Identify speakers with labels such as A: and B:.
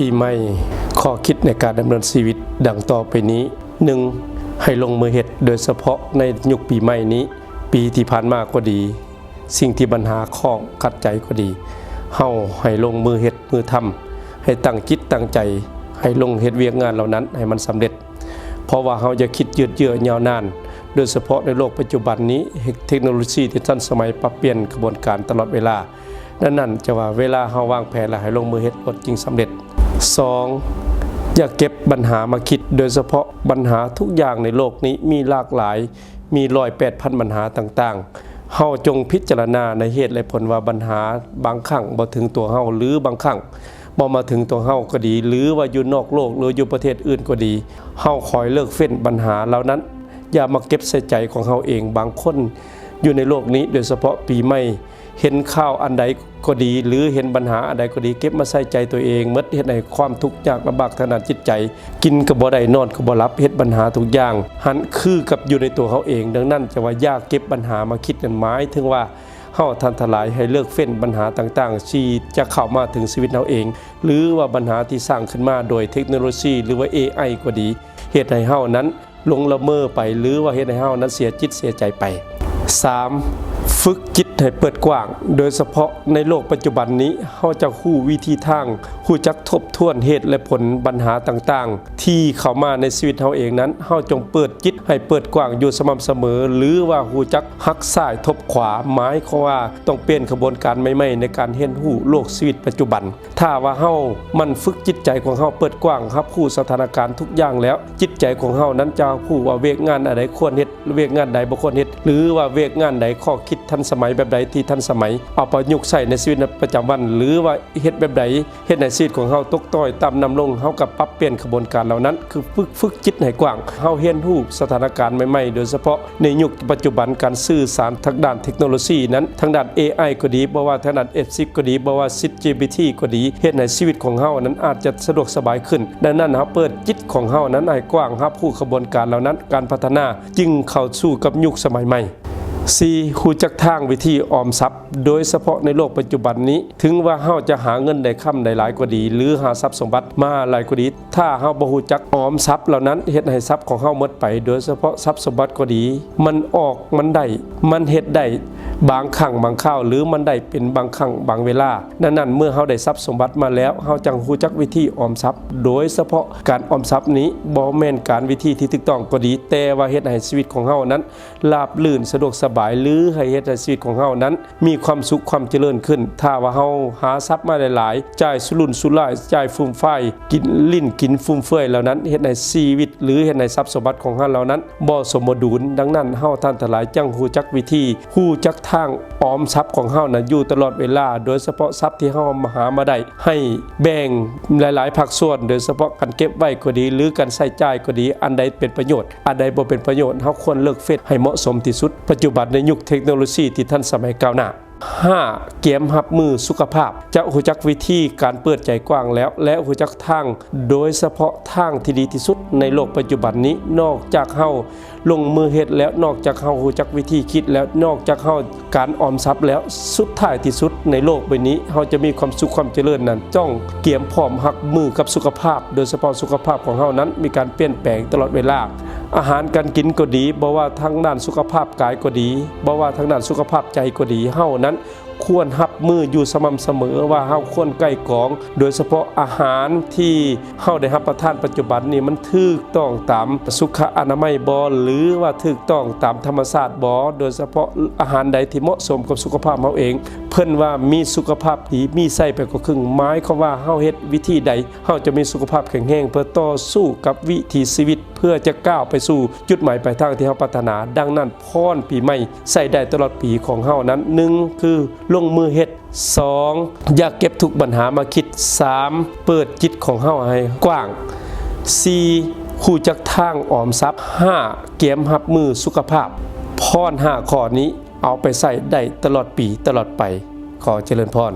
A: ปีใหม่ข้อคิดในการดำเนินชีวิตดังต่อไปนี้ 1. ให้ลงมือเฮ็ดโดยเฉพาะในยุคปีใหม่นี้ปีที่ผ่านมาก็ดีสิ่งที่ปัญหาข้องขัดใจก็ดีเฮาให้ลงมือเฮ็ดมือทำให้ตั้งจิตตั้งใจให้ลงเฮ็ดเวียกงานเหล่านั้นให้มันสำเร็จเพราะว่าเฮาจะคิดยืดเยื้อยาวนานโดยเฉพาะในโลกปัจจุบันนี้เทคโนโลยีที่ทันสมัยปรับเปลี่ยนกระบวนการตลอดเวลานั่นจะว่าเวลาเฮาวางแผนแล้วให้ลงมือเฮ็ดจึงสำเร็จ 2. อย่าเก็บปัญหามาคิดโดยเฉพาะปัญหาทุกอย่างในโลกนี้มีหลากหลายมี108,000ปัญหาต่างๆเฮาจงพิจารณาในเหตุและผลว่าปัญหาบางครั้งบ่ถึงตัวเฮาหรือบางครั้งบ่มาถึงตัวเฮาก็ดีหรือว่าอยู่นอกโลกหรืออยู่ประเทศอื่นก็ดีเฮาคอยเลิกเฟ้นปัญหาเหล่านั้นอย่ามาเก็บใส่ใจของเฮาเองบางคนอยู่ในโลกนี้โดยเฉพาะปีใหม่เห็นข่าวอันใดก็ดีหรือเห็นปัญหาอันใดก็ดีเก็บมาใส่ใจตัวเองเมื่อเฮ็ดให้ความทุกข์ยากลำบากทางด้านจิตใจกินก็บ่ได้นอนก็บ่หลับเฮ็ดปัญหาทุกอย่างหันคือกับอยู่ในตัวเขาเองดังนั้นจะว่าอยากเก็บปัญหามาคิดกันหมายถึงว่าเฮาทันทลายให้เลิกเฟ้นปัญหาต่างๆที่จะเข้ามาถึงชีวิตเราเองหรือว่าปัญหาที่สร้างขึ้นมาโดยเทคโนโลยีหรือว่า AI ก็ดีเฮ็ดให้เฮานั้นลงละเมอไปหรือว่าเฮ็ดให้เฮานั้นเสียจิตเสียใจไป 3. ฝึกจิตให้เปิดกว้างโดยเฉพาะในโลกปัจจุบันนี้เฮาจะฮู้วิธีทางฮู้จักทบทวนเหตุและผลปัญหาต่างๆที่เข้ามาในชีวิตเฮาเองนั้นเฮาจงเปิดจิตให้เปิดกว้างอยู่สม่ำเสมอหรือว่าฮู้จักหักซ้ายทบขวาหมายความว่าต้องเปลี่ยนกระบวนการใหม่ๆในการเรียนรู้โลกชีวิตปัจจุบันถ้าว่าเฮามันฝึกจิตใจของเฮาเปิดกว้างรับรู้สถานการณ์ทุกอย่างแล้วจิตใจของเฮานั้นจะฮู้ว่าเวกงานอะไรควรเฮ็ดเวกงานใดบ่ควรเฮ็ดหรือว่าเวกงานใดข้อคิดทันสมัยแบบใดที่ทันสมัยเอาประยุกต์ใช้ในชีวิตประจำวันหรือว่าเฮ็ดแบบใดเฮ็ดในชีวิตของเฮาตกต้อยต่ำนำลงเฮาก็ปรับเปลี่ยนกระบวนการเหล่านั้นคือฝึกจิตให้กว้างเฮาเรียนรู้สถานการณ์ใหม่ๆโดยเฉพาะในยุคปัจจุบันการสื่อสารทางด้านเทคโนโลยีนั้นทางด้าน AI ก็ดีบ่ว่าทางด้าน F10 ก็ดีบ่ว่า ChatGPT ก็ดีเฮ็ดให้ชีวิตของเฮานั้นอาจจะสะดวกสบายขึ้นดังนั้นเฮาเปิดจิตของเฮานั้นให้กว้างรับรู้กระบวนการเหล่านั้นการพัฒนาจึงเข้าสู่กับยุคสมัยใหม่4. ฮู้จักทางวิธีออมทรัพย์โดยเฉพาะในโลกปัจจุบันนี้ถึงว่าเฮาจะหาเงินได้ค่ำได้หลายกว่าดีหรือหาทรัพย์สมบัติมาหลายกว่าดีถ้าเฮาบ่ฮู้จักออมทรัพย์เหล่านั้นเฮ็ดให้ทรัพย์ของเฮาหมดไปโดยเฉพาะทรัพย์สมบัติก็ดีมันออกมันได้มันเฮ็ดได้บางครั้งบางคราวหรือมันได้เป็นบางครั้งบางเวลานั้นเมื่อเฮาได้ทรัพย์สมบัติมาแล้วเฮาจังฮู้จักวิธีออมทรัพย์โดยเฉพาะการออมทรัพย์นี้บ่แม่นการวิธีที่ถูกต้องก็ดีแต่ว่าเฮ็ดให้ชีวิตของเฮานั้นราบรื่นสะดวกสบายหรือให้เฮ็ดให้ชีวิตของเฮานั้นมีความสุขความเจริญขึ้นถ้าว่าเฮาหาทรัพย์มาหลายๆจ่ายสุรุ่นสุร่ายจ่ายฟุ่มเฟือยกินลิ้นกินฟุ่มเฟือยเหล่านั้นเฮ็ดให้ชีวิตหรือเฮ็ดให้ทรัพย์สมบัติของเฮาเหล่านั้นบ่สมดุลดังนั้นเฮาท่านทั้งหลายจังฮู้จักวิธีฮู้จักทางออมทรัพย์ของเฮานั้นอยู่ตลอดเวลาโดยเฉพาะทรัพย์ที่เฮาหามาได้ให้แบ่งหลายๆภาคส่วนโดยเฉพาะการเก็บไว้ก็ดีหรือการใช้จ่ายก็ดีอันใดเป็นประโยชน์อันใดบ่เป็นประโยชน์เฮาควรเลิกเฟ้นให้เหมาะสมที่สุดปัจจุบันในยุคเทคโนโลยีที่ทันสมัยก้าวหน้า 5. เกียมรับมือสุขภาพจะฮู้จักวิธีการเปิดใจกว้างแล้วและฮู้จักทางโดยเฉพาะทางที่ดีที่สุดในโลกปัจจุบันนี้นอกจากเฮาลงมือเฮ็ดแล้วนอกจากเฮาฮู้จักวิธีคิดแล้วนอกจากเฮาการออมทรัพย์แล้วสุดท้ายที่สุดในโลกใบนี้เฮาจะมีความสุขความเจริญนั้นจ้องเกียมพร้อมรับมือกับสุขภาพโดยเฉพาะสุขภาพของเฮานั้นมีการเปลี่ยนแปลงตลอดเวลาอาหารการกินก็ดีบ่ว่าทางด้านสุขภาพกายก็ดีบ่ว่าทางด้านสุขภาพใจก็ดีเฮานั้นควรรับมืออยู่สม่ำเสมอว่าเฮาควรใกล้กองโดยเฉพาะอาหารที่เฮาได้รับประทานปัจจุบันนี้มันถูกต้องตามสุขอนามัยบ่หรือว่าถูกต้องตามธรรมชาติบ่โดยเฉพาะอาหารใดที่เหมาะสมกับสุขภาพเฮาเองเพิ่นว่ามีสุขภาพดีมีไส้ไปกว่าครึ่งหมายความว่าเฮาเฮ็ดวิธีใดเฮาจะมีสุขภาพแข็งแรงเพื่อต่อสู้กับวิถีชีวิตเพื่อจะก้าวไปสู่จุดหมายปลายทางที่เฮาปรารถนาดังนั้นพรปีใหม่ใส่ได้ตลอดปีของเฮานั้น1คือลงมือเฮ็ด 2. อย่าเก็บทุกปัญหามาคิด 3. เปิดจิตของเฮาให้กว้าง 4. ฮู้จักทางออมทรัพย์ 5. เกียมรับมือสุขภาพพร5ข้อนี้เอาไปใส่ได้ตลอดปีตลอดไปขอเจริญพร